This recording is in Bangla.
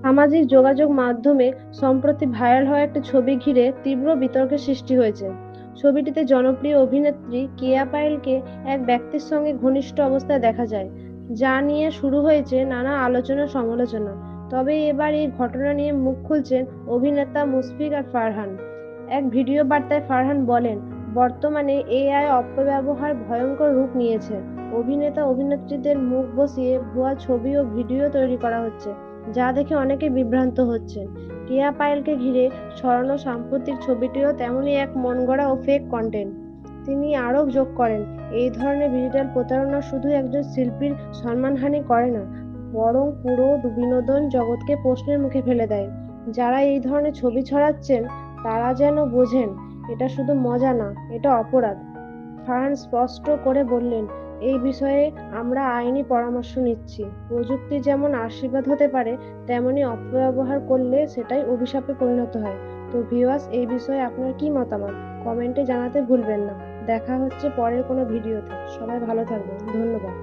সামাজিক যোগাযোগ মাধ্যমে সম্প্রতি ভাইরাল হওয়া একটি ছবি ঘিরে তীব্র বিতর্কের সৃষ্টি হয়েছে। ছবিটিতে জনপ্রিয় অভিনেত্রী কেয়া পায়েলকে এক ব্যক্তির সঙ্গে ঘনিষ্ঠ অবস্থায় দেখা যায়, যা নিয়ে শুরু হয়েছে নানা আলোচনা সমালোচনা। তবে এবার এই ঘটনা নিয়ে মুখ খুলছেন অভিনেতা মুশফিক আর ফারহান। এক ভিডিও বার্তায় ফারহান বলেন, বর্তমানে এআই অপব্যবহার ভয়ঙ্কর রূপ নিয়েছে। অভিনেতা অভিনেত্রীদের মুখ বসিয়ে ভুয়া ছবি ও ভিডিও তৈরি করা হচ্ছে, যা দেখে অনেকে বিভ্রান্ত হচ্ছেন। কেয়া পায়েলকে ঘিরে ছড়ানো সাম্প্রতিক ছবিটিও তেমনই এক মনগড়া ও ফেক কন্টেন্ট। তিনি আরও যোগ করেন, এই ধরনের ডিজিটাল প্রতারণা শুধু একজন শিল্পীর সম্মানহানি করে না, বরং পুরো বিনোদন জগৎকে প্রশ্নের মুখে ফেলে দেয়। যারা এই ধরনের ছবি ছড়াচ্ছেন তারা যেন বোঝেন, এটা শুধু মজা না, এটা অপরাধ। ফারহান স্পষ্ট করে বললেন, এই বিষয়ে আমরা আইনি পরামর্শ নিচ্ছি। প্রযুক্তি যেমন আশীর্বাদ হতে পারে, তেমনি অপব্যবহার করলে সেটাই অভিশাপে পরিণত হয়। তো ভিউয়ার্স, এই বিষয়ে আপনার কি মতামত কমেন্টে জানাতে ভুলবেন না। দেখা হচ্ছে পরের কোনো ভিডিওতে। সবাই ভালো থাকবেন। ধন্যবাদ।